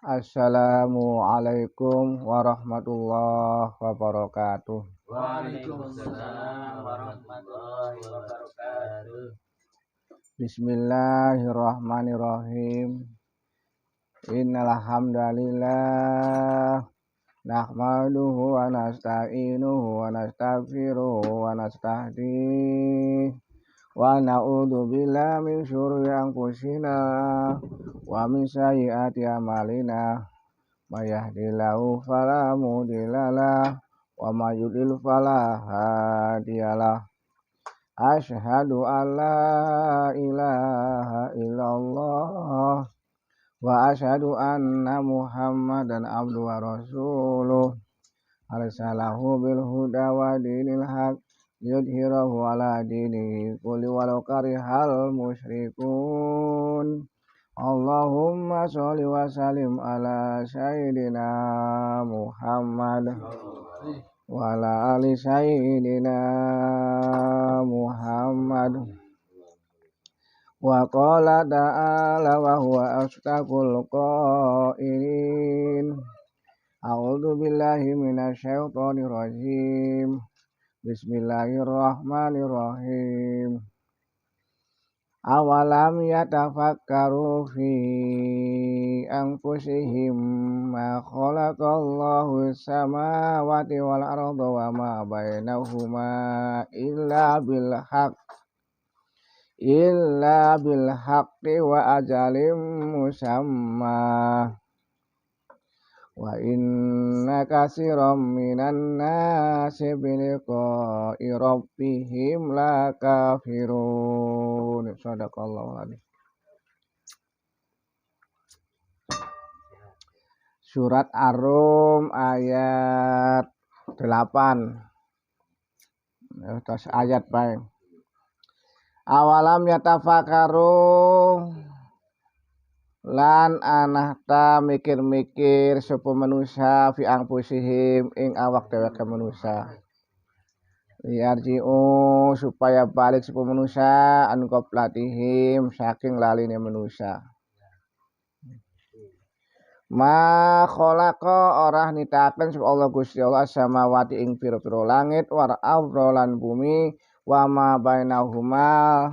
Assalamualaikum warahmatullahi wabarakatuh. Waalaikumsalam warahmatullahi wabarakatuh. Bismillahirrahmanirrahim. Innal hamdalillah nahmaduhu wa nasta'inuhu wa nastaghfiruhu wa nastahdihi wa na'udzu billahi min syururi anfusina wa min sayyiati a'malina. May yahdihillahu fala mudhillalah wa may yudlil fala hadiyalah. Asyhadu an la ilaha illallah wa asyhadu anna Muhammadan abduhu wa rasuluh. Arsalahu bil huda wa dinil haq yudhhirahu ala dinihi kulli walau karihal musyrikun. Allahumma sholli wa sallim ala sayyidina Muhammad wa ala ali sayyidina Muhammad. Wa qala ta'ala wa huwa asdaqul qailin. A'udzu billahi minasyaitonir rajim. Bismillahirrahmanirrahim. Awalam yatafakkaru fi anfusihim ma khalaqallahu samawati wal arda wa ma bainahuma illa bil haqqi wa ajalim musamma. Wa inna katsiran minan nasi bi liqa'i rabbihim lakafirun. Shadaqallahu adzim. Surat Ar-Rum ayat 8. Terus ayat baik. Awalam yatafakaru lan anahta mikir-mikir sapa manusia fi anfusihim ing awak dheweke manusia. Yarji'u supaya balik sapa manusia an qoblatihim saking laline manusia. Ma khalaqa ora nitaken sapa Allah Gusti Allah samawati ing pira-pira langit war ardh lan bumi wa ma bainahuma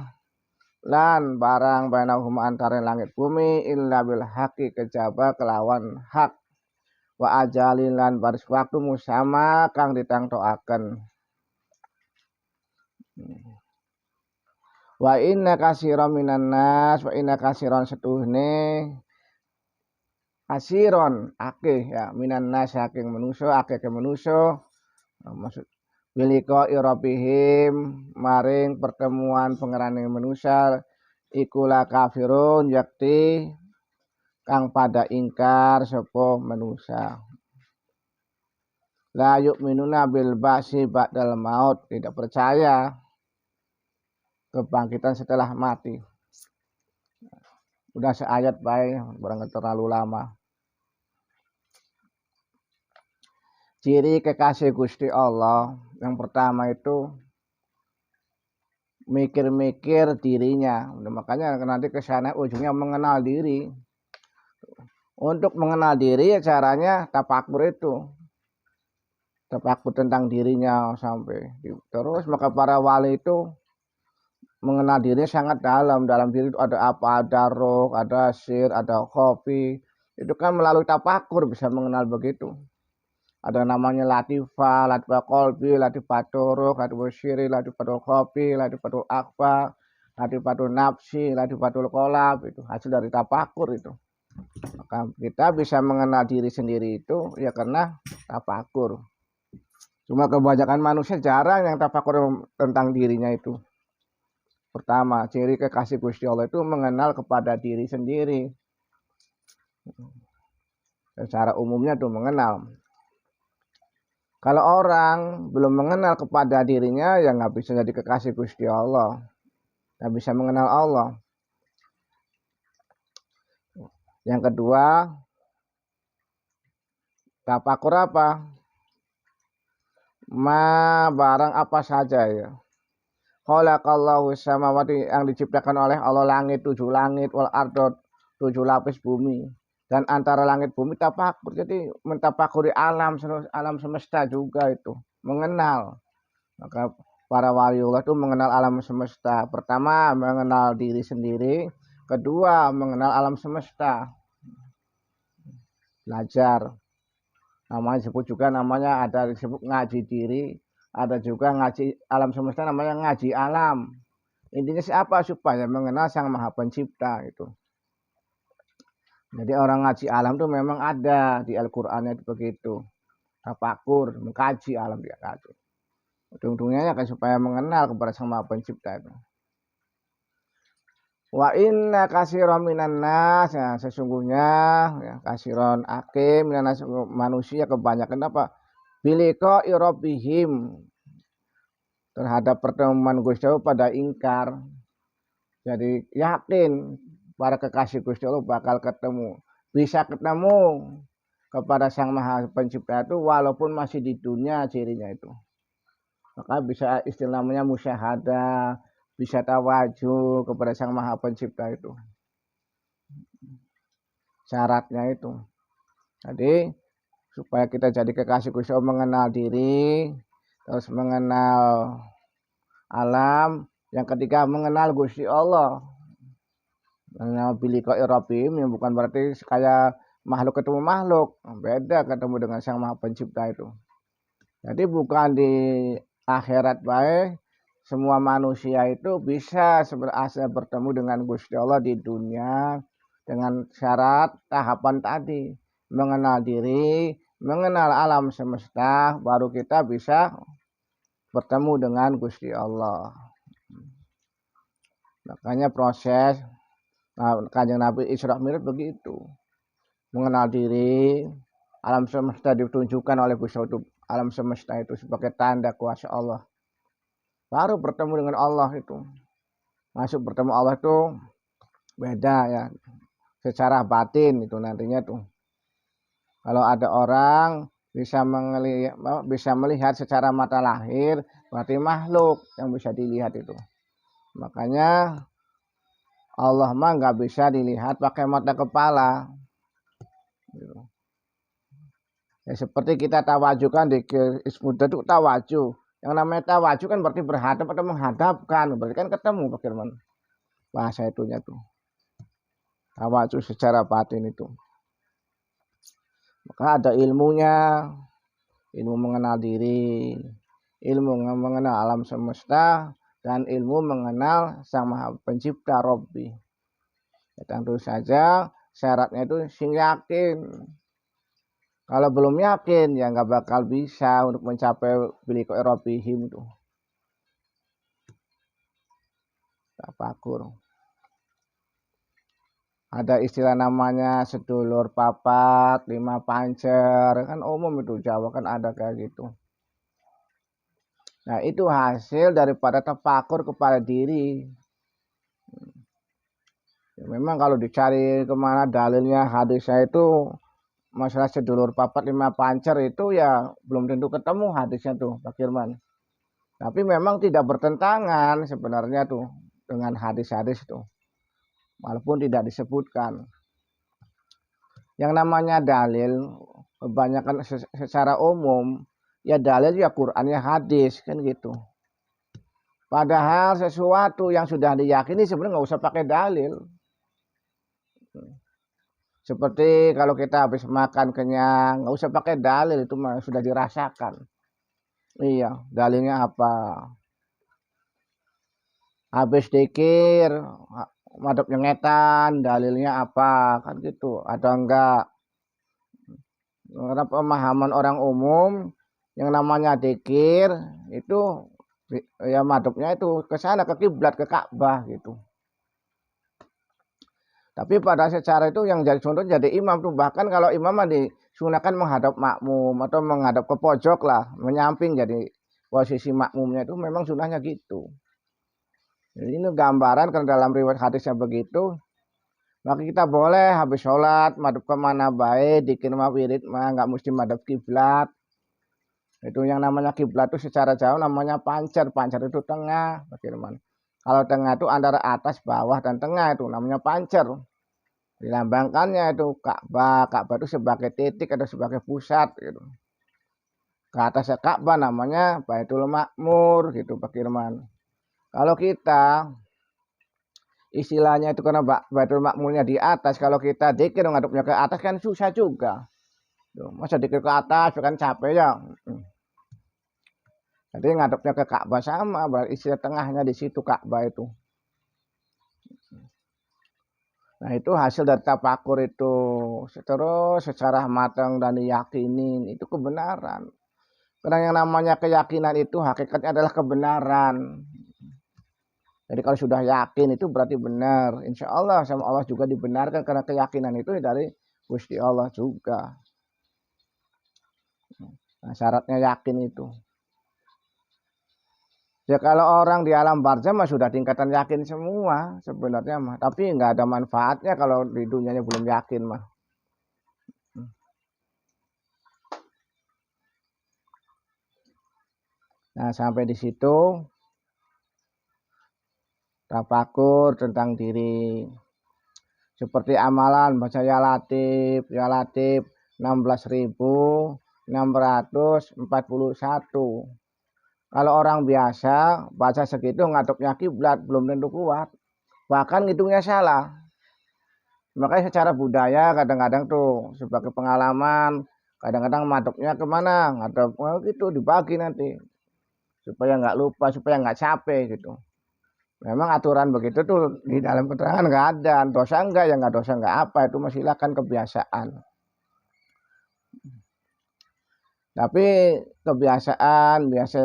lan barang bainahuma antara langit bumi illa bil haqqi kejaba kelawan hak wa ajalin lan baris waktu musama kang ditangtoaken. Wa inna katsiran minan nas wa inna katsiran setuhne kasiron akeh ya minan nas saking manusa akeh ke manusa maksud biliko irabihim maring pertemuan pengerane manusia ikulah kafirun yakti kang pada ingkar sapa manusia. La yu'minuna bil ba'si ba'dal maut, tidak percaya kebangkitan setelah mati. Udah seayat baik, barang terlalu lama. Ciri kekasih Gusti Allah yang pertama itu mikir-mikir dirinya. Makanya nanti ke sana ujungnya mengenal diri. Untuk mengenal diri ya caranya tafakur itu. Tafakur tentang dirinya sampai. Terus maka para wali itu mengenal dirinya sangat dalam. Dalam diri itu ada apa? Ada roh, ada sir, ada khofi. Itu kan melalui tafakur bisa mengenal begitu. Ada namanya latifah, latifah qalbi, latifatul ruh, latifatul syiri, latifatul khofi, latifatul akhfa, latifatul nafsi, latifatul qalb, itu hasil dari tafakur itu. Maka kita bisa mengenal diri sendiri itu ya karena tafakur. Cuma kebanyakan manusia jarang yang tafakur tentang dirinya itu. Pertama, ciri kekasih Gusti Allah itu mengenal kepada diri sendiri. Secara umumnya itu mengenal. Kalau orang belum mengenal kepada dirinya, ya nggak bisa jadi kekasih Gusti Allah. Nggak bisa mengenal Allah. Yang kedua, tafakur apa? Barang apa saja ya. Khalaqallahu samawati yang diciptakan oleh Allah langit, 7 langit, wal ardh 7 lapis bumi. Dan antara langit bumi tafakur. Jadi mentafakuri alam semesta juga itu. Mengenal. Maka para waliullah itu mengenal alam semesta. Pertama mengenal diri sendiri. Kedua mengenal alam semesta. Belajar. Namanya disebut juga namanya ada disebut ngaji diri. Ada juga ngaji alam semesta namanya ngaji alam. Intinya siapa? Supaya mengenal Sang Maha Pencipta itu. Jadi orang ngaji alam itu memang ada di Al-Qur'annya itu begitu. Tafakur, mengkaji alam dia kaji. Ujung-ujungnya kan supaya mengenal kepada Sang Maha Pencipta itu. Wa inna katsiran minan nas, ya, sesungguhnya ya, katsiran akeh minan nas manusia kebanyakan apa? Bilika rabbihim, terhadap pertemuan Gusti Allah pada ingkar. Jadi yakin para kekasih Gusti Allah bakal ketemu. Bisa ketemu kepada Sang Maha Pencipta itu walaupun masih di dunia cirinya itu. Maka bisa istilah namanya musyahadah, bisa tawajuh kepada Sang Maha Pencipta itu. Syaratnya itu. Jadi supaya kita jadi kekasih Gusti Allah mengenal diri, terus mengenal alam, yang ketiga mengenal Gusti Allah. Mengenal bilika rabbihim yang bukan berarti kayak makhluk ketemu makhluk, beda ketemu dengan Sang Maha Pencipta itu. Jadi bukan di akhirat baik semua manusia itu bisa berasa bertemu dengan Gusti Allah di dunia dengan syarat tahapan tadi, mengenal diri, mengenal alam semesta, baru kita bisa bertemu dengan Gusti Allah. Makanya proses Kanjeng Nabi Isra Mi'raj begitu. Mengenal diri, alam semesta ditunjukkan oleh Gusti Allah, alam semesta itu sebagai tanda kuasa Allah. Baru bertemu dengan Allah itu. Masuk bertemu Allah itu beda ya. Secara batin itu nantinya tuh. Kalau ada orang bisa melihat secara mata lahir, berarti makhluk yang bisa dilihat itu. Makanya Allah mah nggak bisa dilihat pakai mata kepala. Ya, seperti kita tawajuh kan di ismudah itu tawajuh. Yang namanya tawajuh kan berarti berhadap atau menghadapkan, berarti kan ketemu Pak Firman. Bahasa itunya tuh. Tawajuh secara batin itu. Maka ada ilmunya, ilmu mengenal diri, ilmu mengenal alam semesta, dan ilmu mengenal Sang Maha Pencipta Robbi. Ya, tentu saja syaratnya itu sing yakin. Kalau belum yakin ya nggak bakal bisa untuk mencapai bilika rabbihim tuh. Tafakur. Ada istilah namanya sedulur papat, 5 pancer, kan umum itu Jawa kan ada kayak gitu. Nah itu hasil daripada tafakur kepada diri. Ya, memang kalau dicari kemana dalilnya hadisnya itu masalah sedulur papat 5 pancer itu ya belum tentu ketemu hadisnya tuh Pak Firman. Tapi memang tidak bertentangan sebenarnya tuh dengan hadis-hadis tuh. Walaupun tidak disebutkan. Yang namanya dalil kebanyakan secara umum ya dalil ya Quran ya hadis kan gitu. Padahal sesuatu yang sudah diyakini sebenarnya nggak usah pakai dalil. Seperti kalau kita habis makan kenyang nggak usah pakai dalil, itu mah sudah dirasakan. Iya, dalilnya apa? Habis dikir madep nyengetan, dalilnya apa? Kan gitu. Ada enggak? Karena pemahaman orang umum yang namanya dikir itu ya madepnya itu ke sana, ke kiblat, ke Ka'bah gitu. Tapi pada secara itu yang jadi contoh jadi imam tuh, bahkan kalau imam disunahkan menghadap makmum atau menghadap ke pojok lah, menyamping, jadi posisi makmumnya itu memang sunahnya gitu. Jadi ini gambaran kalau dalam riwayat hadisnya begitu, maka kita boleh habis sholat madhab kemana baik, dikir mah wirid mah nggak mesti madhab kiblat. Itu yang namanya kiblat itu secara jauh namanya pancer, pancer itu tengah, Pak Firman. Kalau tengah itu antara atas, bawah, dan tengah itu namanya pancer. Dilambangkannya itu Ka'bah. Ka'bah itu sebagai titik atau sebagai pusat gitu. Ke atasnya Ka'bah namanya Baitul Makmur gitu Pak Firman. Kalau kita istilahnya itu karena Baitul Makmurnya di atas, kalau kita dikir ngadepnya ke atas kan susah juga. Masa dikir ke atas kan capek ya. Jadi ngadepnya ke Ka'bah sama, berarti istilah tengahnya di situ Ka'bah itu. Nah itu hasil dari tafakur itu terus secara matang dan diyakinin itu kebenaran. Karena yang namanya keyakinan itu hakikatnya adalah kebenaran. Jadi kalau sudah yakin itu berarti benar. Insya Allah sama Allah juga dibenarkan karena keyakinan itu dari Gusti Allah juga. Nah, syaratnya yakin itu. Ya kalau orang di alam barzah mah sudah tingkatan yakin semua sebenarnya mah. Tapi nggak ada manfaatnya kalau di dunianya belum yakin mah. Nah sampai di situ tafakur tentang diri. Seperti amalan baca ya Latif 16.641. Kalau orang biasa baca segitu ngadepnya kiblat belum tentu kuat. Bahkan ngitungnya salah. Makanya secara budaya kadang-kadang tuh sebagai pengalaman, kadang-kadang madepnya kemana, ngadep gitu dibagi nanti supaya nggak lupa, supaya nggak capek gitu. Memang aturan begitu tuh di dalam keterangan nggak ada, dosa enggak ya nggak dosa enggak apa, itu masih silakan kebiasaan. Tapi kebiasaan biasa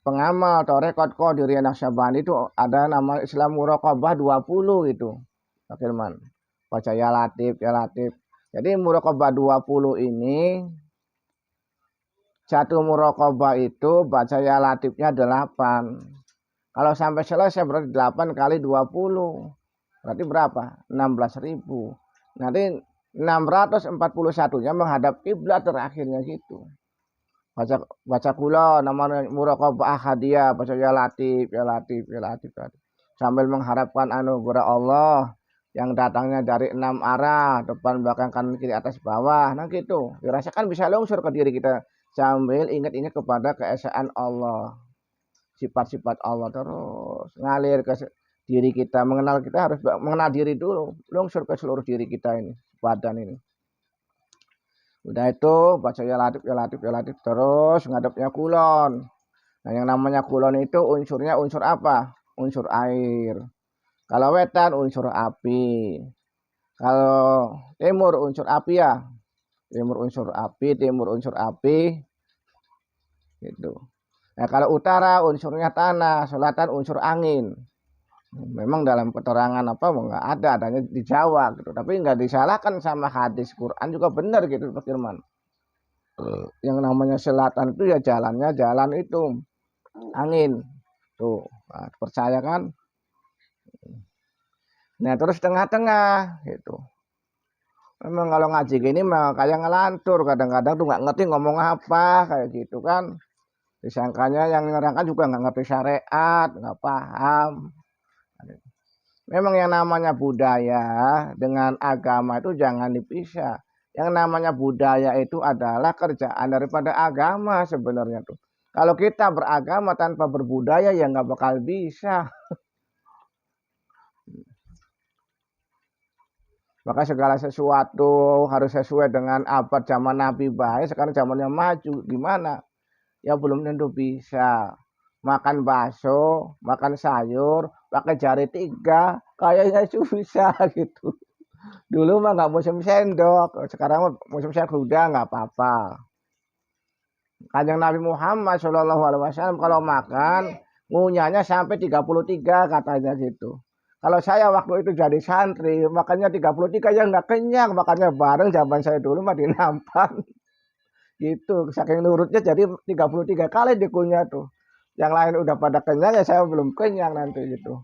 pengamal atau rekod diri anak Syabani itu ada nama Islam Muraqabah 20 gitu. Pak Firman. Baca ya Latif, ya Latif. Jadi Muraqabah 20 ini satu Muraqabah itu baca ya Latifnya 8. Kalau sampai selesai berarti 8 kali 20. Berarti berapa? 16.000. Nanti 641-nya menghadap kiblat terakhirnya gitu. Baca kula namanya Muraqabah Ahadiyah, baca ya Latif, ya Latif, ya Latif. Sambil mengharapkan anugerah Allah yang datangnya dari 6 arah, depan, belakang, kanan, kiri, atas, bawah. Nah gitu. Dirasakan bisa lungsur ke diri kita sambil ingat-ingat kepada keesaan Allah. Sifat-sifat Allah terus ngalir ke diri kita. Mengenal kita harus mengenal diri dulu, lungsur ke seluruh diri kita ini, badan ini. Udah itu baca ya Latif, ya Latif, ya Latif terus ngadepnya kulon. Nah yang namanya kulon itu unsurnya unsur apa? Unsur air. Kalau wetan unsur api. Kalau timur unsur api ya. Timur unsur api, timur unsur api. Gitu. Nah, kalau utara unsurnya tanah, selatan unsur angin. Memang dalam keterangan apa nggak ada, adanya di Jawa gitu. Tapi nggak disalahkan sama hadis Quran juga benar gitu Pak Firman. Yang namanya selatan itu ya jalannya jalan itu angin. Tuh, nah, percaya kan? Nah, terus tengah-tengah gitu. Memang kalau ngaji gini mah kayak ngelantur, kadang-kadang tuh nggak ngerti ngomong apa kayak gitu kan. Disangkanya yang nerangkan juga nggak ngerti syariat, nggak paham. Memang yang namanya budaya dengan agama itu jangan dipisah. Yang namanya budaya itu adalah kerjaan daripada agama sebenarnya tuh. Kalau kita beragama tanpa berbudaya ya nggak bakal bisa. Maka segala sesuatu harus sesuai dengan abad zaman Nabi baik. Sekarang zamannya maju gimana? Ya belum tentu bisa. Makan bakso, makan sayur, pakai jari 3, kayaknya susah gitu. Dulu mah nggak musim sendok, sekarang musim sendok udah nggak apa-apa. Kanjeng Nabi Muhammad SAW kalau makan ngunyahnya sampai 33 katanya gitu. Kalau saya waktu itu jadi santri makannya 33 ya nggak kenyang, makannya bareng zaman saya dulu mah di nampan. Gitu, saking nurutnya jadi 33 kali dikunyah tuh. Yang lain udah pada kenyang ya saya belum kenyang nanti gitu.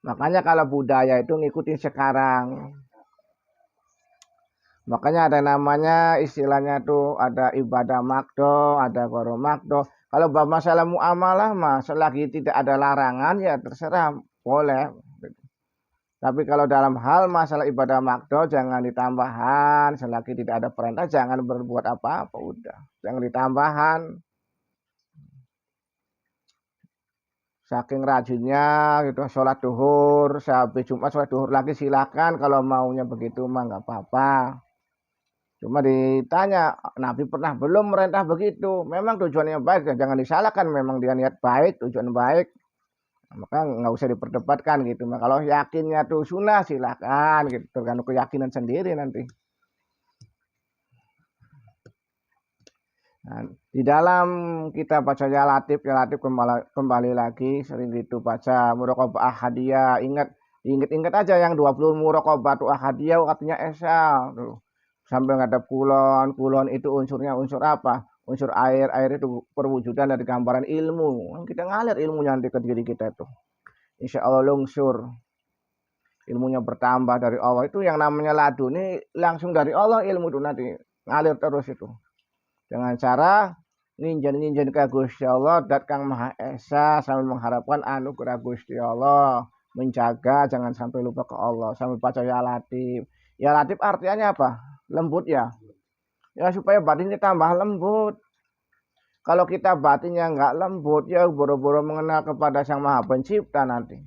Makanya kalau budaya itu ngikutin sekarang. Makanya ada namanya istilahnya tuh ada ibadah makdo, ada goro makdo. Kalau masalah muamalah mah selagi tidak ada larangan ya terserah boleh. Tapi kalau dalam hal masalah ibadah makdo jangan ditambahan, selagi tidak ada perintah jangan berbuat apa-apa, udah. Jangan ditambahan. Saking rajinnya gitu, sholat duhur, sehabis Jumat sholat duhur lagi silakan kalau maunya begitu mah nggak apa-apa. Cuma ditanya, Nabi pernah belum merintah begitu? Memang tujuannya baik, jangan disalahkan. Memang dia niat baik, tujuan baik. Maka nggak usah diperdebatkan gitu. Nah, kalau yakinnya tuh sunnah silakan gitu, tergantung keyakinan sendiri nanti. Nah, di dalam kita baca ya latif kembali lagi sering gitu baca muraqabah ahadiyah, ingat aja yang 20 muraqabah ahadiyah artinya esa tuh. Sambil ngadap kulon itu unsurnya unsur apa? Unsur air itu perwujudan dari gambaran ilmu. Kita ngalir ilmunya nanti ke diri kita itu. Insya Allah lungsur. Ilmunya bertambah dari Allah. Itu yang namanya laduni langsung dari Allah ilmu itu nanti. Ngalir terus itu. Dengan cara nginjen ke Gusti Allah dat Kang Maha Esa sambil mengharapkan anugerah Gusti Allah. Menjaga jangan sampai lupa ke Allah. Sambil baca ya latif. Ya latif artinya apa? Lembut ya. Ya supaya batinnya tambah lembut. Kalau kita batinnya nggak lembut ya boro-boro mengenal kepada Sang Maha Pencipta nanti.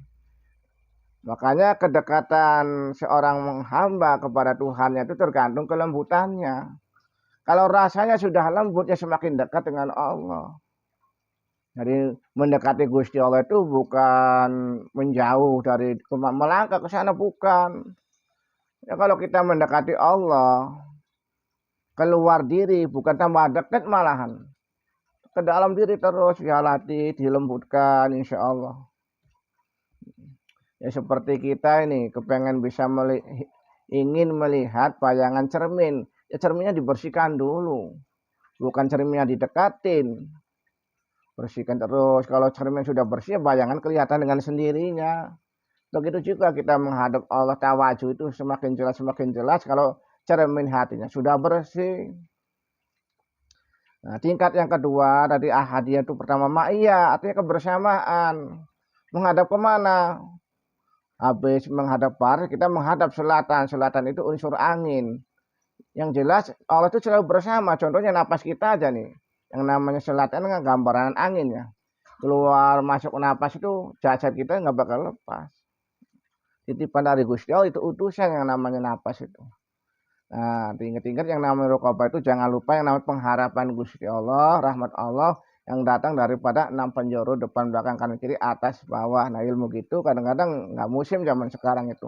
Makanya kedekatan seorang hamba kepada Tuhannya itu tergantung kelembutannya. Kalau rasanya sudah lembut ya semakin dekat dengan Allah. Jadi mendekati Gusti Allah itu bukan menjauh dari melangkah ke sana, bukan. Ya kalau kita mendekati Allah, keluar diri bukan tambah dekat malahan. Ke dalam diri terus ya latih dilembutkan insya Allah. Ya seperti kita ini kepengen bisa ingin melihat bayangan cermin. Ya cerminnya dibersihkan dulu. Bukan cerminnya didekatin. Bersihkan terus. Kalau cermin sudah bersih, bayangan kelihatan dengan sendirinya. Begitu juga kita menghadap Allah tawajuh itu semakin jelas kalau cermin hatinya sudah bersih. Nah, tingkat yang kedua tadi ahadiyah itu pertama ma'iyah, artinya kebersamaan. Menghadap kemana? Habis menghadap barat, kita menghadap selatan. Selatan itu unsur angin. Yang jelas Allah itu selalu bersama. Contohnya napas kita aja nih. Yang namanya selatan kan gambaran angin ya. Keluar masuk napas itu jasad kita nggak bakal lepas. Titipan dari Gusti Allah itu utusan yang namanya napas itu. Nah, ingat-ingat yang namanya raqabah itu jangan lupa yang namanya pengharapan Gusti Allah, rahmat Allah yang datang daripada 6 penjuru depan belakang kanan kiri atas bawah. Nah ilmu gitu kadang-kadang nggak musim zaman sekarang itu.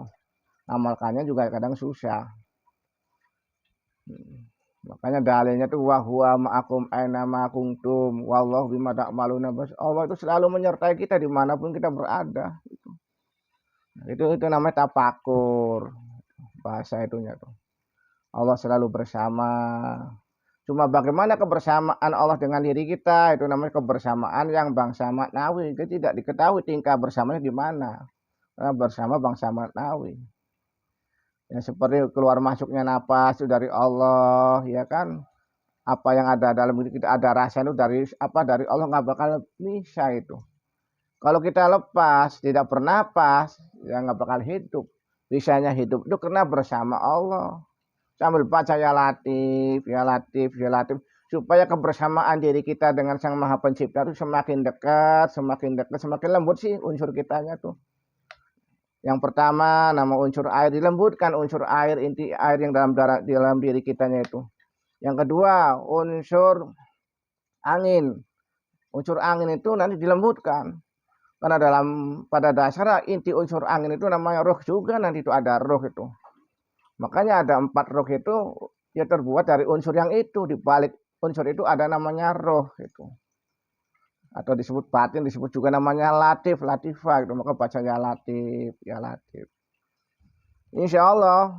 Amalkannya juga kadang susah. Makanya dalilnya tuh wa huwa ma'akum aina ma kuntum wallahu bima ta'maluna bas. Allah itu selalu menyertai kita dimanapun kita berada. Itu namanya tapakur bahasa itunya tuh. Allah selalu bersama. Cuma bagaimana kebersamaan Allah dengan diri kita itu namanya kebersamaan yang bangsa maknawi. Itu tidak diketahui tingkah bersamanya di mana. Bersama bangsa maknawi. Ya seperti keluar masuknya napas itu dari Allah ya kan, apa yang ada dalam diri kita ada rasa itu dari Allah nggak bakal bisa itu. Kalau kita lepas tidak bernapas ya nggak bakal hidup. Bisanya hidup itu karena bersama Allah sambil baca ya latif supaya kebersamaan diri kita dengan Sang Maha Pencipta itu semakin dekat semakin lembut sih unsur kitanya tuh. Yang pertama nama unsur air dilembutkan, unsur air inti air yang dalam diri kitanya itu. Yang kedua unsur angin. Unsur angin itu nanti dilembutkan. Karena pada dasarnya inti unsur angin itu namanya roh juga, nanti itu ada roh itu. Makanya ada 4 roh itu ya terbuat dari unsur yang itu, di balik unsur itu ada namanya roh itu. Atau disebut batin, disebut juga namanya latifah gitu. Maka bacanya latif. Insya Allah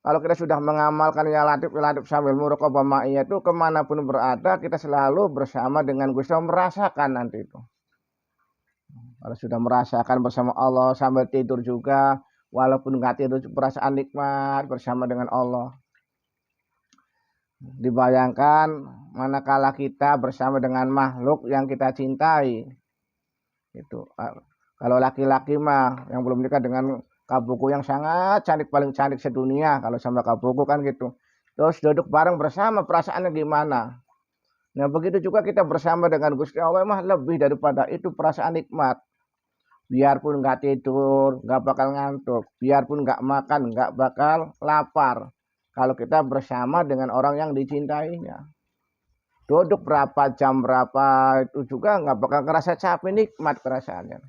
kalau kita sudah mengamalkan ya latif sambil muraqabah ma'iyah itu kemanapun berada kita selalu bersama dengan Gusti Allah merasakan nanti itu. Kalau sudah merasakan bersama Allah sambil tidur juga walaupun nggak tidur perasaan nikmat bersama dengan Allah. Dibayangkan manakala kita bersama dengan makhluk yang kita cintai. Itu kalau laki-laki mah yang belum nikah dengan Kabuku yang sangat cantik, paling cantik sedunia kalau sama kabuku kan gitu. Terus duduk bareng bersama, perasaannya gimana? Nah begitu juga kita bersama dengan Gusti Allah mah lebih daripada itu perasaan nikmat. Biarpun nggak tidur, nggak bakal ngantuk. Biarpun nggak makan, nggak bakal lapar. Kalau kita bersama dengan orang yang dicintainya. Duduk berapa jam berapa itu juga nggak bakal ngerasa capek, nikmat perasaannya.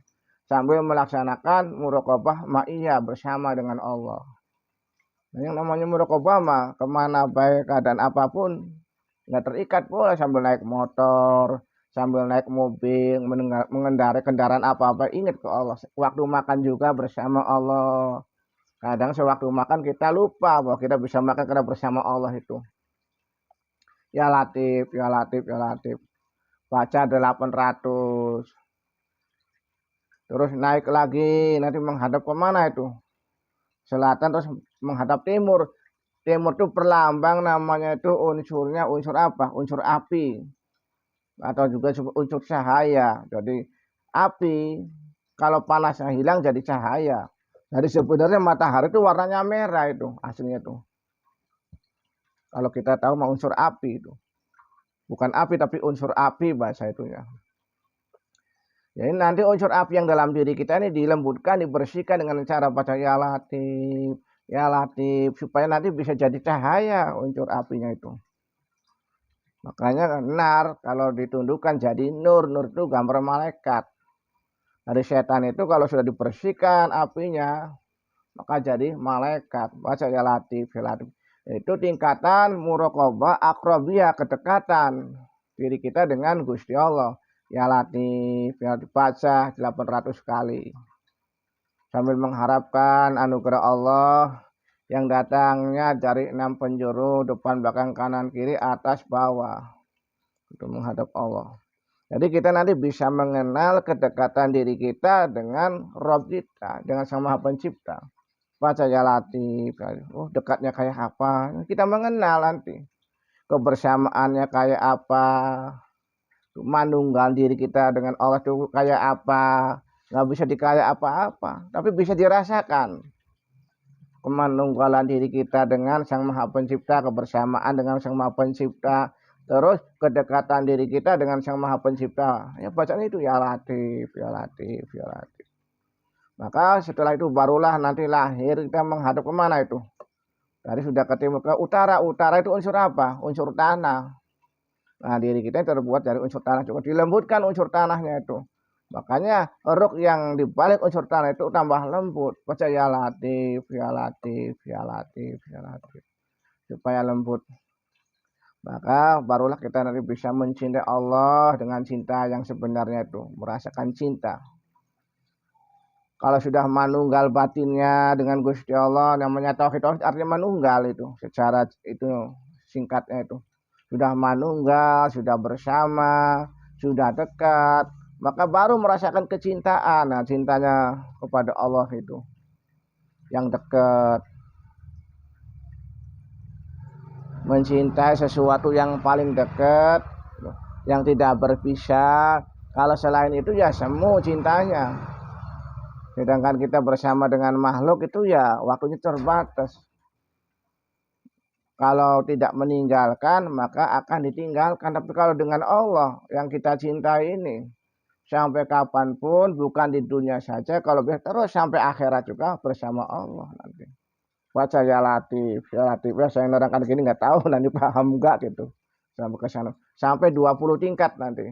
Sambil melaksanakan muraqabah ma'iyah bersama dengan Allah. Nah, yang namanya muraqabah mah kemana baik keadaan apapun nggak terikat, boleh sambil naik motor, sambil naik mobil, mengendarai kendaraan apa-apa, ingat ke Allah. Waktu makan juga bersama Allah. Kadang sewaktu makan kita lupa bahwa kita bisa makan karena bersama Allah itu. Ya Latif, ya Latif, ya Latif. Baca 800. Terus naik lagi, nanti menghadap kemana itu? Selatan terus menghadap timur. Timur itu perlambang, namanya itu unsurnya unsur apa? Unsur api. Atau juga unsur cahaya. Jadi api kalau panasnya hilang jadi cahaya. Jadi sebenarnya matahari itu warnanya merah itu aslinya itu. Kalau kita tahu mau unsur api itu. Bukan api tapi unsur api bahasa itu ya. Jadi nanti unsur api yang dalam diri kita ini dilembutkan, dibersihkan dengan cara baca ya Latif, supaya nanti bisa jadi cahaya unsur apinya itu. Makanya nar kalau ditundukkan jadi nur, nur itu gambar malaikat. Dari setan itu kalau sudah dibersihkan apinya, maka jadi malaikat. Baca ya Latif, ya Latif. Itu tingkatan muraqabah akrobiyah, kedekatan diri kita dengan Gusti Allah. Ya Latif, ya Latif, baca 800 kali. Sambil mengharapkan anugerah Allah yang datangnya dari 6 penjuru, depan, belakang, kanan, kiri, atas, bawah. Untuk menghadap Allah. Jadi kita nanti bisa mengenal kedekatan diri kita dengan Rob kita, dengan Sang Maha Pencipta. Baca ya Latif, oh dekatnya kayak apa? Kita mengenal nanti. Kebersamaannya kayak apa? Manunggal diri kita dengan Allah itu kayak apa? Nggak bisa dikaya apa-apa, tapi bisa dirasakan. Kemanunggalan diri kita dengan Sang Maha Pencipta, kebersamaan dengan Sang Maha Pencipta, terus kedekatan diri kita dengan Sang Maha Pencipta. Ya bacaan itu ya Latif, ya Latif, ya Latif. Maka setelah itu barulah nanti lahir kita menghadap kemana itu? Dari sudah ke timur ke utara. Utara itu unsur apa? Unsur tanah. Nah diri kita terbuat dari unsur tanah, cukup dilembutkan unsur tanahnya itu. Makanya ruk yang dibalik unsur tanah itu tambah lembut. Baca ya Latif, ya Latif, ya Latif, ya Latif. Supaya lembut. Maka barulah kita nanti bisa mencintai Allah dengan cinta yang sebenarnya itu. Merasakan cinta. Kalau sudah manunggal batinnya dengan Gusti Allah, namanya tauhid, tauhid artinya manunggal itu. Secara itu singkatnya itu. Sudah manunggal, sudah bersama, sudah dekat, maka baru merasakan kecintaan. Nah, cintanya kepada Allah itu yang dekat. Mencintai sesuatu yang paling dekat, yang tidak berpisah. Kalau selain itu ya semu cintanya. Sedangkan kita bersama dengan makhluk itu ya waktunya terbatas. Kalau tidak meninggalkan maka akan ditinggalkan. Tapi kalau dengan Allah yang kita cintai ini, sampai kapanpun, bukan di dunia saja, kalau bisa terus sampai akhirat juga bersama Allah nanti. Baca ya Latif, ya Latif. Ya saya nerangkan gini nggak tahu nanti paham nggak gitu. Sampai ke sana. Sampai 20 tingkat nanti.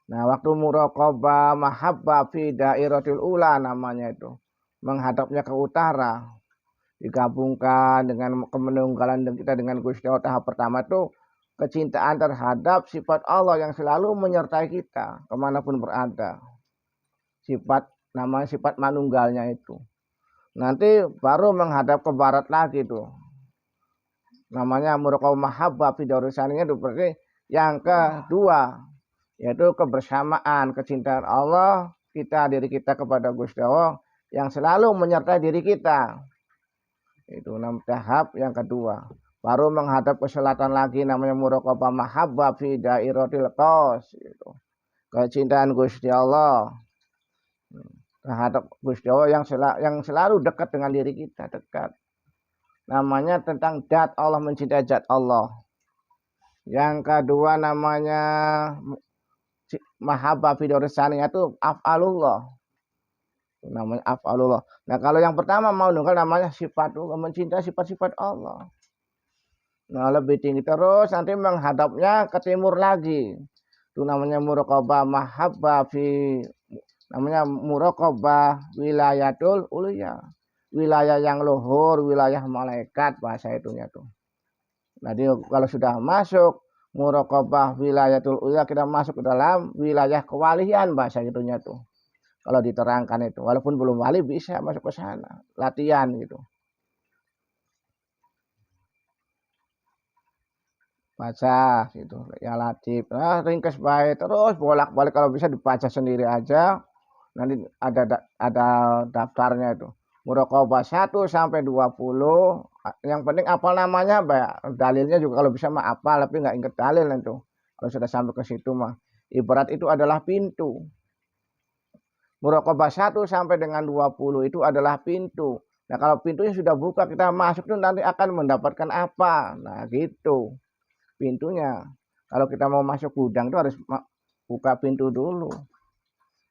Nah waktu muraqabah mahabbah fi dairatil ula namanya itu. Menghadapnya ke utara. Digabungkan dengan kemenunggalan kita dengan Gusti Allah. Tahap pertama itu kecintaan terhadap sifat Allah yang selalu menyertai kita kemanapun berada. Sifat namanya sifat manunggalnya itu. Nanti baru menghadap ke barat lagi tuh. Namanya muraqabah mahabbah fi dairatil itu berarti yang kedua, yaitu kebersamaan, kecintaan Allah kita, diri kita kepada Gusti Allah yang selalu menyertai diri kita. Itu 6 tahap yang kedua. Baru menghadap ke selatan lagi namanya muraqabah mahabbah fi dairatil qas itu. Kecintaan Gusti Allah. terhadap Gusti Allah yang selalu dekat dengan diri kita, dekat. Namanya tentang zat Allah, mencintai zat Allah. Yang kedua namanya mahabbah fidorsani itu af'alullah. Namanya af'alullah. Nah, kalau yang pertama mau nunggal namanya sifatullah, mencintai sifat-sifat Allah. Nah, lebih tinggi terus nanti menghadapnya ke timur lagi. Itu namanya muraqabah mahabbah namanya muraqabah wilayatul uluya. Wilayah yang luhur, wilayah malaikat bahasa itunya tuh. Jadi kalau sudah masuk muraqabah wilayatul uluya, kita masuk ke dalam wilayah kewalian bahasa itunya tuh. Kalau diterangkan itu, walaupun belum wali bisa masuk ke sana, latihan gitu. Baca gitu, ya Latif. Nah, ringkas baik terus bolak-balik, kalau bisa dibaca sendiri aja. Nanti ada daftarnya itu. Muraqabah 1 sampai 20. Yang penting apal namanya, dalilnya juga kalau bisa mah apal, tapi nggak inget dalil itu. Kalau sudah sampai ke situ mah ibarat itu adalah pintu. Muraqabah 1 sampai dengan 20 itu adalah pintu. Nah, kalau pintunya sudah buka, kita masuk tuh nanti akan mendapatkan apa? Nah, gitu. Pintunya. Kalau kita mau masuk gudang itu harus buka pintu dulu.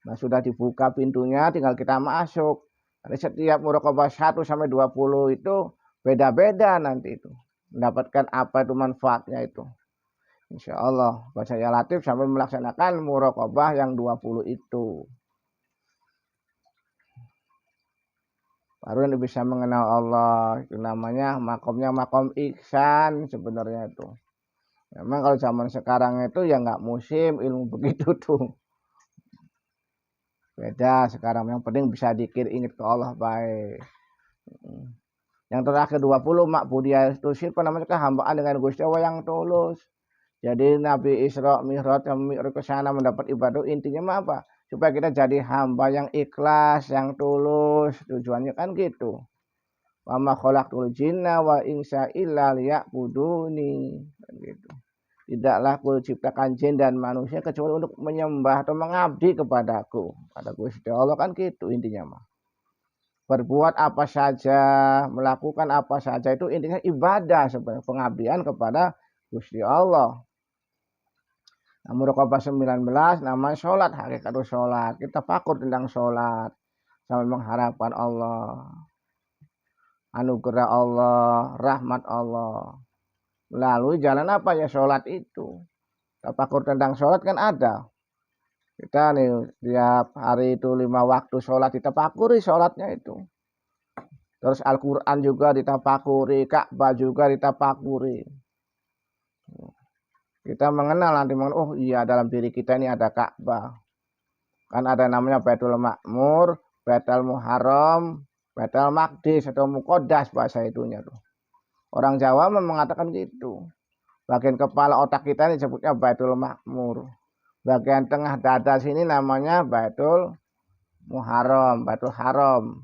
Nah, sudah dibuka pintunya, tinggal kita masuk. Jadi setiap muraqabah 1 sampai 20 itu beda-beda nanti itu. Mendapatkan apa itu manfaatnya itu. Insya Allah baca ya Latif sampai melaksanakan muraqabah yang 20 itu. Baru nanti bisa mengenal Allah. Itu namanya makomnya makom ihsan sebenarnya itu. Memang kalau zaman sekarang itu ya nggak musim ilmu begitu tuh. Beda sekarang, yang penting bisa dikir ingat ke Allah baik. Yang terakhir 20 makbudiyah itu sirpa, namanya kehambaan dengan Gusti Allah yang tulus. Jadi Nabi Isra Mi'raj yang ke sana mendapat ibadah, intinya apa? Supaya kita jadi hamba yang ikhlas, yang tulus. Tujuannya kan gitu. Wa ma khalaqtul jinna wa insa illa liya'buduni. Gitu. Tidaklah aku ciptakan jin dan manusia kecuali untuk menyembah atau mengabdi kepadaku. Pada Gusti Allah kan gitu intinya mah. Berbuat apa saja, melakukan apa saja itu intinya ibadah sebenarnya, pengabdian kepada Gusti Allah. Nah, muraqabah 19 namanya sholat, hakikat sholat. Kita fakur tentang sholat sampai mengharapkan Allah, anugerah Allah, rahmat Allah. Lalu jalan apa ya sholat itu? Tafakur tentang sholat kan ada. Kita nih tiap hari itu 5 waktu sholat, ditafakuri sholatnya itu. Terus Al-Quran juga ditafakuri, Ka'bah juga ditafakuri. Kita mengenal nanti, oh iya dalam diri kita ini ada Ka'bah. Kan ada namanya Baitul Ma'mur, Baitul Muharram, Baitul Maqdis atau Muqaddas bahasa itunya tuh. Orang Jawa mengatakan gitu. Bagian kepala otak kita ini disebutnya Baitul Ma'mur. Bagian tengah dada sini namanya Baitul Muharram, Baitul Haram.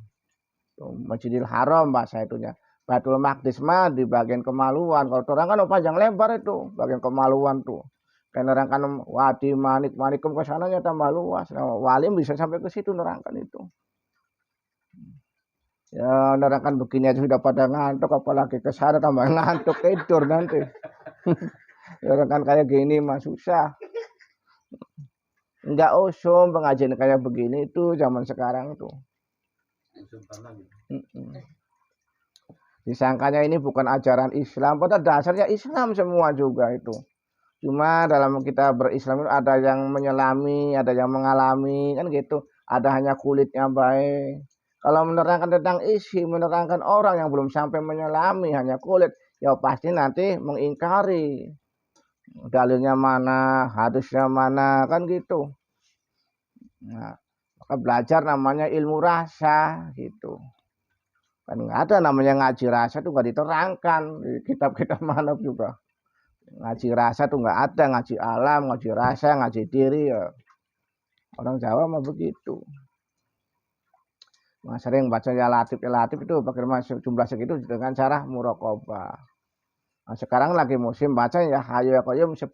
Masjidil Haram bahasa itunya. Baitul Maqdis mah di bagian kemaluan. Kalau orang kan panjang lebar itu, bagian kemaluan tuh. Kayak nerangkan wadi manikum ke sananya tambah luas. Nah, walim bisa sampai ke situ nerangkan itu. Ya nerangkan begini aja sudah pada ngantuk, apalagi ke sana tambah ngantuk, tidur nanti. Ya kan kayak gini mah susah. Enggak usum pengajian kayak begini itu zaman sekarang tuh. Disangkanya ini bukan ajaran Islam, pada dasarnya Islam semua juga itu. Cuma dalam kita berislam itu ada yang menyelami, ada yang mengalami, kan gitu. Ada hanya kulitnya baik. Kalau menerangkan tentang isi, menerangkan orang yang belum sampai menyelami, hanya kulit, ya pasti nanti mengingkari. Dalilnya mana, hadisnya mana, kan gitu. Nah, maka belajar namanya ilmu rasa gitu. Kan nggak ada namanya ngaji rasa tuh nggak diterangkan di kitab-kitab mana juga. Ngaji rasa tuh nggak ada, ngaji alam, ngaji rasa, ngaji diri ya. Orang Jawa mah begitu. Nah, sering baca ya Latif itu pakai masuk jumlah segitu dengan cara muraqabah. Nah, sekarang lagi musim baca ya Hayu ya Qayyum 10.000.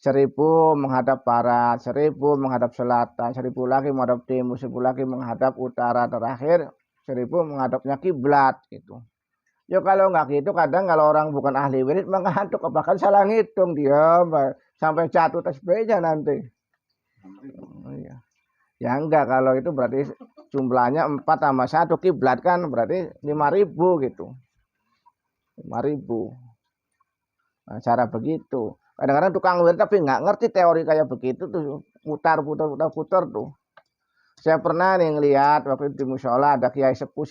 1000 menghadap barat, 1000 menghadap selatan, 1000 lagi menghadap timur, 1000 lagi menghadap utara, terakhir 1000 menghadapnya kiblat gitu. Ya kalau nggak gitu kadang kalau orang bukan ahli wirid mengantuk, bahkan salah ngitung dia sampai jatuh tasbihnya nanti. Oh, iya. Ya enggak, kalau itu berarti jumlahnya 4 tambah 1 kiblat kan berarti 5.000 gitu. 5.000. Nah, cara begitu. Kadang-kadang tukang wirid tapi nggak ngerti teori kayak begitu tuh, putar tuh. Saya pernah nih ngelihat waktu itu di musola ada kiai sepuh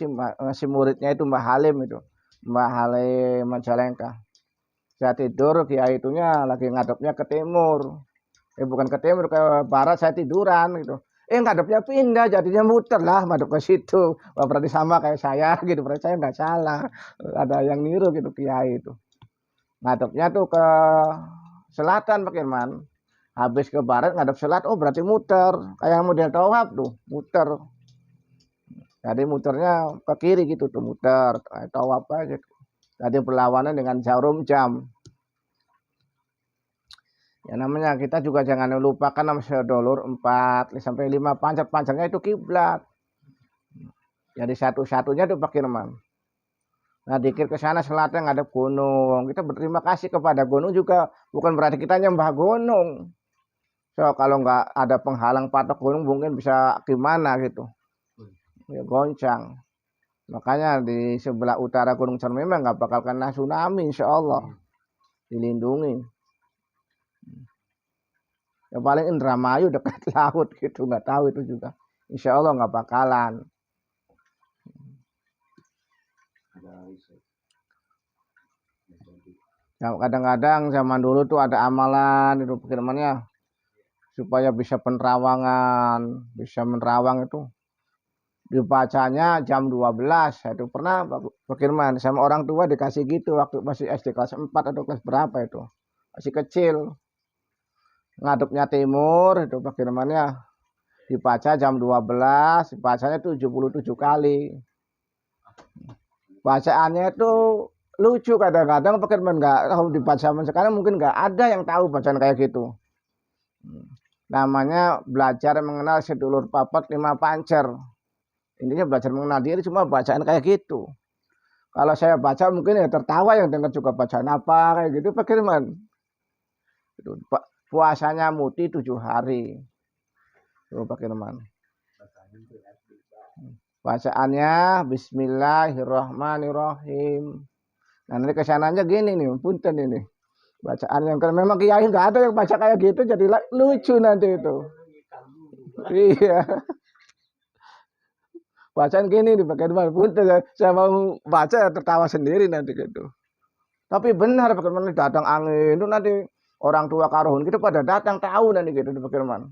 si muridnya itu Mbah Halim itu. Mbah Halim Majalengka. Saya tidur, kiai itunya lagi ngadepnya ke timur. Bukan ke timur, ke barat, saya tiduran gitu. Ngadepnya pindah, jadinya muter lah, madep ke situ. Wah, berarti sama kayak saya gitu, berarti saya nggak salah. Ada yang niru gitu kiai itu. Ngadepnya tuh ke selatan Pak Irman. Habis ke barat ngadep selatan, oh berarti muter. Kayak model tawaf tuh, muter. Jadi muternya ke kiri gitu tuh, muter. Kayak tawaf aja. Jadi berlawanan dengan jarum jam. Ya namanya kita juga jangan lupakan nama sedulur 4 sampai 5 pancar-pancarnya itu kiblat. Jadi satu-satunya itu Pak Irman. Nah, dikir ke sana selatan ngadep gunung. Kita berterima kasih kepada gunung juga, bukan berarti kita nyembah gunung. So, kalau nggak ada penghalang patok gunung mungkin bisa gimana gitu. Ya goncang. Makanya di sebelah utara Gunung Cermai nggak bakal kena tsunami insya Allah. Dilindungi. Ya paling Indramayu dekat laut gitu, nggak tahu itu juga. Insya Allah nggak bakalan. Ya, kadang-kadang zaman dulu tuh ada amalan itu firmannya supaya bisa penerawangan, bisa menerawang itu dibacanya jam 12. Itu pernah Pak Firman sama orang tua dikasih gitu waktu masih SD kelas 4 atau kelas berapa itu. Masih kecil. Ngadepnya timur itu Pak Firmannya dibaca jam 12, bacanya 77 kali. Bacaannya itu lucu kadang-kadang Pak Firman nggak, kalau dibaca sekarang mungkin nggak ada yang tahu bacaan kayak gitu. Namanya belajar mengenal sedulur papat 5 pancer. Intinya belajar mengenal diri, cuma bacaan kayak gitu. Kalau saya baca mungkin ya tertawa yang dengar juga bacaan apa kayak gitu Pak Firman. Puasanya muti 7 hari. Tuh Pak Firman. Bacaannya Bismillahirrahmanirrahim. Nah nanti kesananya gini nih, punten ini. Bacaan yang kan memang kiai nggak ada yang baca kayak gitu, jadi lucu nanti itu. Iya. Bacaan gini nih Pak Firman, punten saya mau baca ya tertawa sendiri nanti gitu. Tapi benar Pak Firman, datang angin itu nanti orang tua karuhun kita pada datang tahu nanti gitu Pak Firman.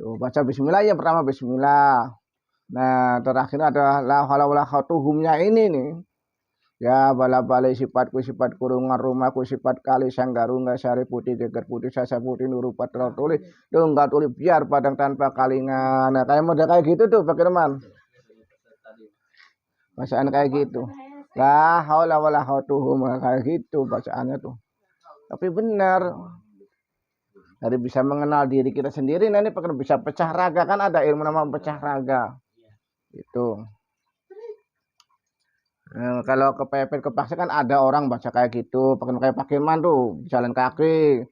Tuh baca Bismillah yang pertama Bismillah. Nah terakhir ada la haula wala quwwata ini nih. Ya bala balai sifatku sifat kurungan rumahku sifat kali sanggarunga sari putih geger putih sasa putih nurupat tuli dong nggak tuli biar padang tanpa kalingan. Nah kayak model kayak gitu tuh Pak Firman. Bacaan kayak gitu. La haula wala quwwata kayak gitu bacaannya tuh. Tapi benar. Jadi bisa mengenal diri kita sendiri nanti bisa pecah raga, kan ada ilmu nama pecah raga. Itu. Kalau kepepet kepaksa kan ada orang baca kayak gitu, pakai kayak Pak Firman tuh jalan kaki.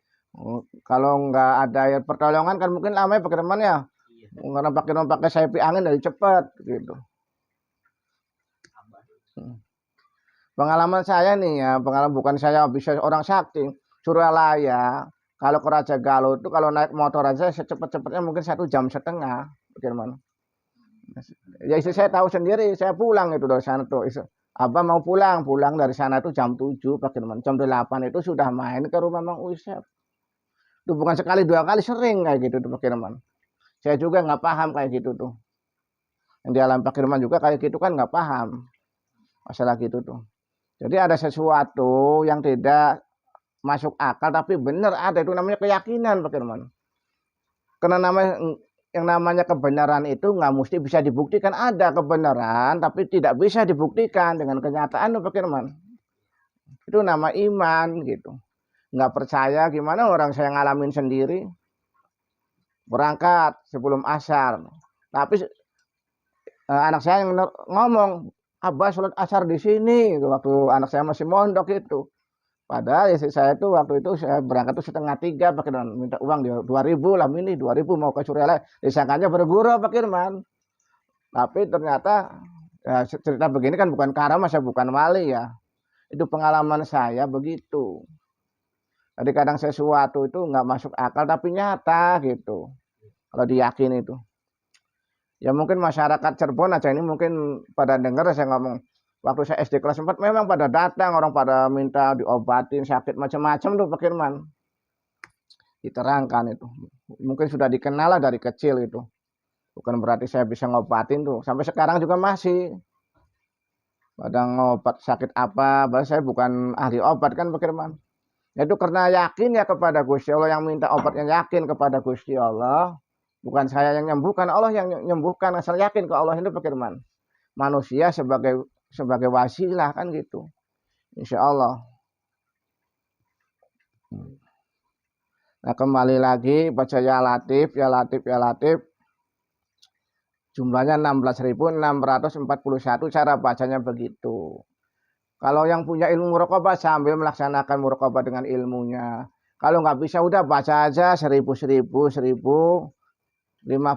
Kalau nggak ada ya pertolongan kan mungkin lama ya Pak Firman ya. Karena Pak Firman pakai sayap angin dari cepat gitu. Pengalaman saya nih ya, pengalaman bukan saya bisa orang sakti, Suralaya. Kalau ke Raja Galuh itu kalau naik motor aja secepat-cepatnya mungkin 1,5 jam. Bagaimana? Ya istri saya tahu sendiri, saya pulang itu dari sana tuh. Abah mau pulang dari sana tuh jam 7, bagaimana? Jam 8 itu sudah main ke rumah Mang Uisep. Itu bukan sekali 2 kali, sering kayak gitu tuh Pak Firman. Saya juga nggak paham kayak gitu tuh. Yang di alam Pak Firman juga kayak gitu kan nggak paham masalah gitu tuh. Jadi ada sesuatu yang tidak masuk akal tapi benar ada, itu namanya keyakinan Pak Firman. Karena yang namanya kebenaran itu nggak mesti bisa dibuktikan, ada kebenaran tapi tidak bisa dibuktikan dengan kenyataan Pak Firman. Itu nama iman gitu. nggak percaya, gimana orang saya ngalamin sendiri. Berangkat sebelum asar, tapi anak saya yang ngomong, Abah sholat asar di sini, waktu anak saya masih mondok itu. Padahal istri saya itu waktu itu saya berangkat tuh 2:30 Pak Firman, minta uang dia 2.000 lah, ini 2.000 mau ke Surya, disangkanya berguru Pak Firman. Tapi ternyata ya, cerita begini kan bukan karama, saya bukan wali ya. Itu pengalaman saya begitu. Jadi kadang sesuatu itu nggak masuk akal tapi nyata gitu. Kalau diyakini itu. Ya mungkin masyarakat Cirebon aja ini mungkin pada dengar saya ngomong. Waktu saya SD kelas 4 memang pada datang, orang pada minta diobatin sakit macam-macam tuh Pak Firman. Diterangkan itu. Mungkin sudah dikenal lah dari kecil itu. Bukan berarti saya bisa ngobatin tuh. Sampai sekarang juga masih. Pada ngobat sakit apa, bahkan saya bukan ahli obat kan Pak Firman. Itu karena yakin ya kepada Gusti Allah, yang minta obatnya yakin kepada Gusti Allah. Bukan saya yang nyembuhkan, Allah yang nyembuhkan, asal yakin ke Allah itu Pak Firman. Manusia sebagai wasilah kan gitu. Insya Allah. Nah kembali lagi baca ya Latif, ya Latif, ya Latif. Jumlahnya 16.641, cara bacanya begitu. Kalau yang punya ilmu muraqabah sambil melaksanakan muraqabah dengan ilmunya. Kalau nggak bisa udah baca aja 1.000, 5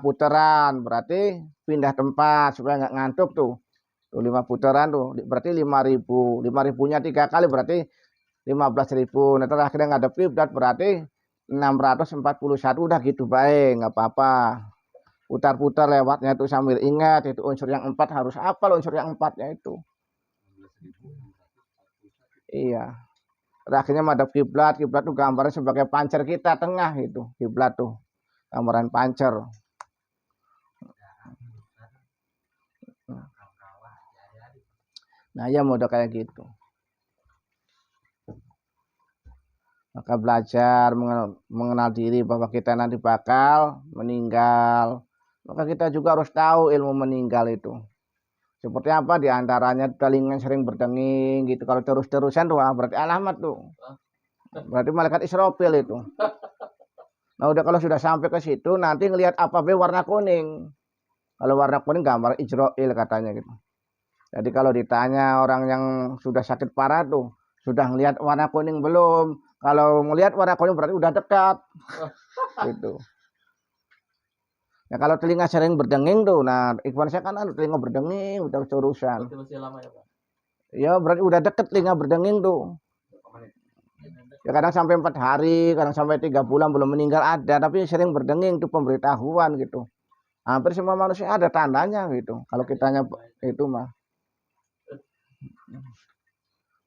putaran. Berarti pindah tempat supaya nggak ngantuk tuh. 5 putaran tuh berarti 5.000. 5.000-nya 3 kali berarti 15.000. Nah terakhirnya ngadep kiblat berarti 641, udah gitu baik, nggak apa-apa. Putar-putar lewatnya tuh sambil ingat itu unsur yang 4 harus hafal unsur yang 4-nya itu. Iya. Terakhirnya madhab kiblat, kiblat tuh gambarnya sebagai pancer kita tengah itu. Kiblat tuh gambaran pancer. Nah, ya mode kayak gitu. Maka belajar mengenal diri bahwa kita nanti bakal meninggal. Maka kita juga harus tahu ilmu meninggal itu. Seperti apa diantaranya telinga sering berdenging gitu. Kalau terus-terusan tuh berarti alamat tuh. Berarti malaikat Israfil itu. Nah udah kalau sudah sampai ke situ nanti ngelihat apa be warna kuning. Kalau warna kuning gambar Israfil katanya gitu. Jadi kalau ditanya orang yang sudah sakit parah tuh, sudah ngelihat warna kuning belum? Kalau melihat warna kuning berarti udah dekat. Gitu. Nah kalau telinga sering berdenging tuh, nah ikhwan saya kan telinga berdenging, udah terusan. Ya berarti udah deket telinga berdenging tuh. Ya kadang sampai 4 hari, kadang sampai 3 bulan belum meninggal ada, tapi sering berdenging itu pemberitahuan gitu. Hampir semua manusia ada tandanya gitu. Kalau kitanya itu mah.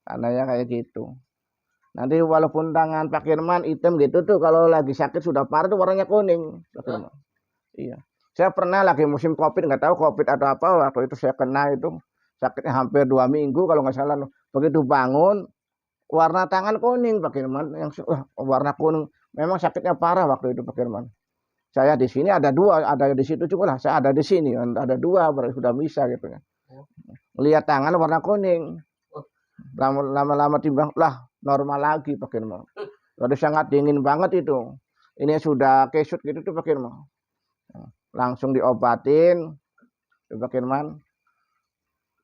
Tandanya kayak gitu. Nanti walaupun tangan Pak Firman hitam gitu tuh, kalau lagi sakit sudah parah tuh warnanya kuning. Pak Firman. Iya, saya pernah lagi musim COVID, nggak tahu COVID atau apa, waktu itu saya kena itu sakitnya hampir 2 minggu kalau nggak salah. Begitu bangun warna tangan kuning Pak Firman, yang warna kuning, memang sakitnya parah waktu itu Pak Firman. Saya di sini ada 2, ada di situ juga lah, saya ada di sini ada 2 berarti sudah bisa gitu ya. Lihat tangan warna kuning, lama-lama timbang lah normal lagi Pak Firman. Jadi sangat dingin banget itu. Ini sudah kesut gitu tuh Pak Firman. Langsung diobatin Pak Firman.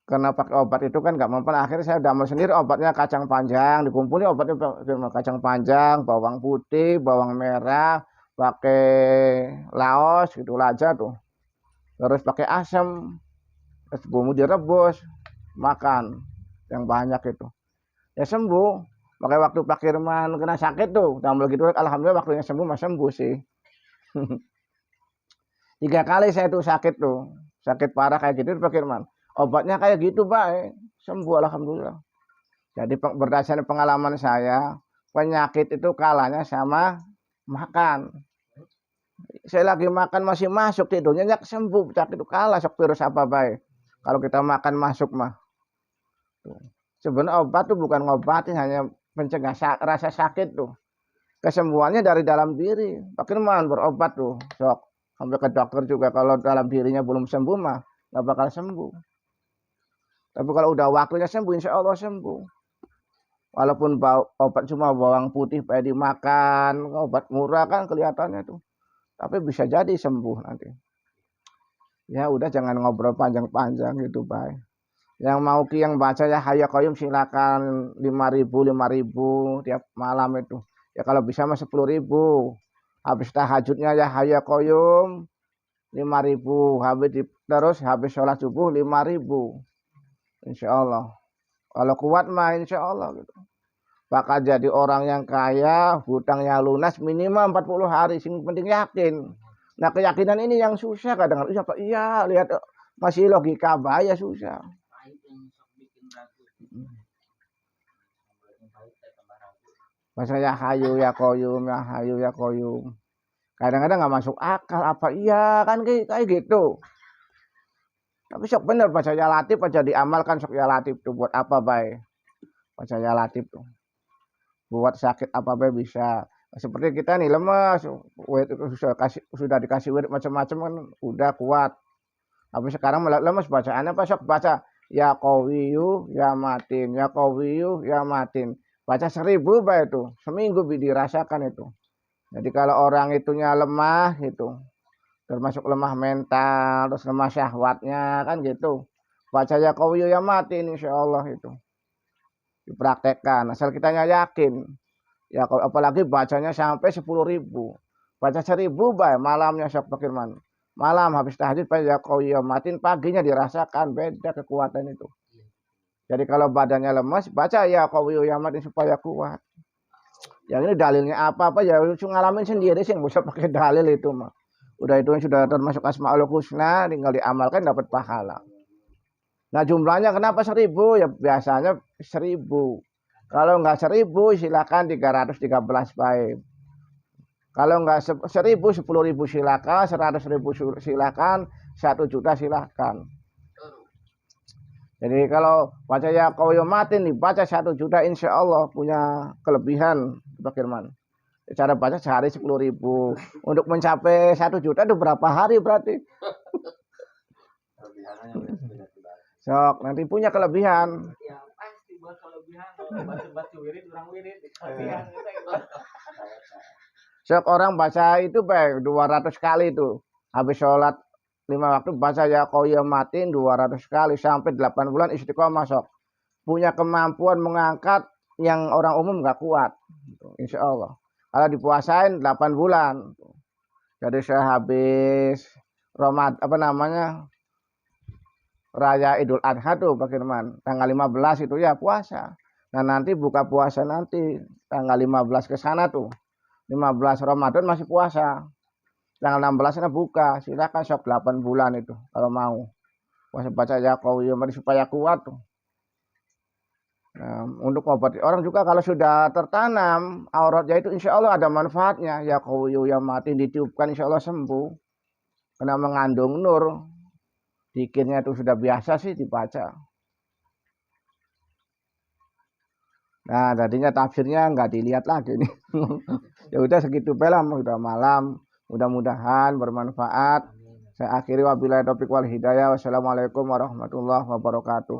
Karena pakai obat itu kan nggak mempan, akhirnya saya udah mau sendiri obatnya kacang panjang, dikumpulin obatnya Pak Firman, kacang panjang, bawang putih, bawang merah, pakai laos gitu aja tuh. Terus pakai asam, terus bumbu direbus, makan yang banyak itu. Ya sembuh. Pakai waktu Pak Firman kena sakit tuh, udah gitu alhamdulillah waktunya sembuh, mas sembuh sih. 3 kali saya tuh sakit tuh, sakit parah kayak gitu Pak Firman. Obatnya kayak gitu Pak, sembuh alhamdulillah. Jadi berdasarkan pengalaman saya, penyakit itu kalahnya sama makan. Saya lagi makan masih masuk tidurnya nggak sembuh, penyakit itu kalah sok virus apa baik. Kalau kita makan masuk mah. Sebenarnya obat tuh bukan ngobatin, hanya mencegah rasa sakit tuh. Kesembuhannya dari dalam diri. Pak Firman berobat tuh, sok. Sampai ke dokter juga kalau dalam dirinya belum sembuh mah nggak bakal sembuh. Tapi kalau udah waktunya sembuh, insya Allah sembuh. Walaupun obat cuma bawang putih pengen dimakan, obat murah kan kelihatannya tuh. Tapi bisa jadi sembuh nanti. Ya udah jangan ngobrol panjang-panjang gitu, Bay. Yang mau Ki yang baca ya Hayya Qayyum silakan 5.000 tiap malam itu. Ya kalau bisa mah 10.000. Habis tahajudnya ya Hayya Qayyum 5.000. Terus habis sholat subuh 5.000. Insyaallah. Kalau kuat mah insyaallah gitu. Bakal jadi orang yang kaya, hutangnya lunas minimal 40 hari. Sing penting yakin. Nah keyakinan ini yang susah kadang. Iya lihat masih logika bahaya susah. Masa ya hayu ya koyum, ya hayu ya koyum. Kadang-kadang nggak masuk akal apa iya kan kayak gitu. Tapi sok bener baca ya latif aja diamalkan sok ya latif tuh buat apa baik. Baca ya latif tuh. Buat sakit apa baik bisa. Seperti kita nih lemas, sudah dikasih wirid macam-macam kan udah kuat. Tapi sekarang lemas bacaannya apa sok baca ya qawiyu ya matin, ya qawiyu ya matin. Baca 1.000 baik itu, seminggu dirasakan itu. Jadi kalau orang itunya lemah gitu, termasuk lemah mental, terus lemah syahwatnya kan gitu. Baca ya qawiyu ya matin insyaallah itu. Dipraktekkan, asal kitanya yakin. Ya apalagi bacanya sampai 10.000. Baca 1.000 baik malamnya sok Pakirman. Malam habis tahajud baca ya qawiyu ya matin, paginya dirasakan beda kekuatan itu. Jadi kalau badannya lemas, baca ya qawiyu ya matin supaya kuat. Yang ini dalilnya apa-apa ya ngalamin sendiri sih, nggak usah pakai dalil itu mah. Udah itu sudah termasuk Asmaul Husna, tinggal diamalkan dapat pahala. Nah jumlahnya kenapa 1.000? Ya biasanya 1.000. Kalau nggak 1.000 silakan 313 baik. Kalau nggak 1.000, 10.000 silakan, 100.000 silakan, 1 juta silakan. Jadi kalau baca ya qawiyu matin dibaca 1 juta insya Allah punya kelebihan Pak Firman. Cara baca sehari 10.000. Untuk mencapai 1 juta itu berapa hari berarti? Sok nanti punya kelebihan. Ya pasti buat kelebihan. Baca wirid orang wirid. Sok orang baca itu baik 200 kali itu. Habis sholat 5 waktu baca ya qawiyu matin 200 kali sampai 8 bulan istiqomah sok. Punya kemampuan mengangkat yang orang umum nggak kuat. Insya Allah. Kalau dipuasain 8 bulan. Jadi saya habis Raya Idul Adha tuh Pak Firman. Tanggal 15 itu ya puasa. Nah nanti buka puasa nanti tanggal 15 ke sana tuh. 15 Ramadan masih puasa. Tanggal 16-nya buka, silakan sok 8 bulan itu kalau mau. Puasa baca ya qawiyu supaya kuat tuh. Nah, untuk obat orang juga kalau sudah tertanam auratnya itu insya Allah ada manfaatnya. Ya qawiyu ya matin ditiupkan insya Allah sembuh. Karena mengandung nur. Dikirnya itu sudah biasa sih dibaca. Nah, tadinya tafsirnya nggak dilihat lagi nih. Ya udah segitu pelam, udah malam. Mudah-mudahan bermanfaat. Saya akhiri wabillahi taufiq wal hidayah. Wassalamualaikum warahmatullahi wabarakatuh.